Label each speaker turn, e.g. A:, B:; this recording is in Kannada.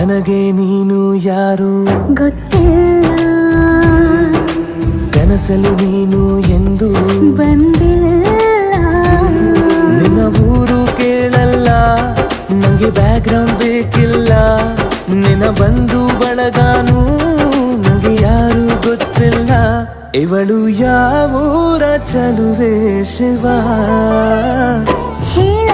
A: ನನಗೆ ನೀನು ಯಾರು
B: ಗೊತ್ತಿಲ್ಲ,
A: ಕನಸಲು ನೀನು ಎಂದು
B: ಬಂದಿಲ್ಲ.
A: ನಿನ್ನ ಊರು ಕೇಳಲ್ಲ, ನಂಗೆ ಬ್ಯಾಕ್ಗ್ರೌಂಡ್ ಬೇಕಿಲ್ಲ. ನಿನ್ನ ಬಂಧು ಬಳಗಾನು ನಂಗೆ ಯಾರು ಗೊತ್ತಿಲ್ಲ. ಇವಳು ಯಾವೂರ ಚಲುವೆ ಶಿವ
B: ಹೇಳ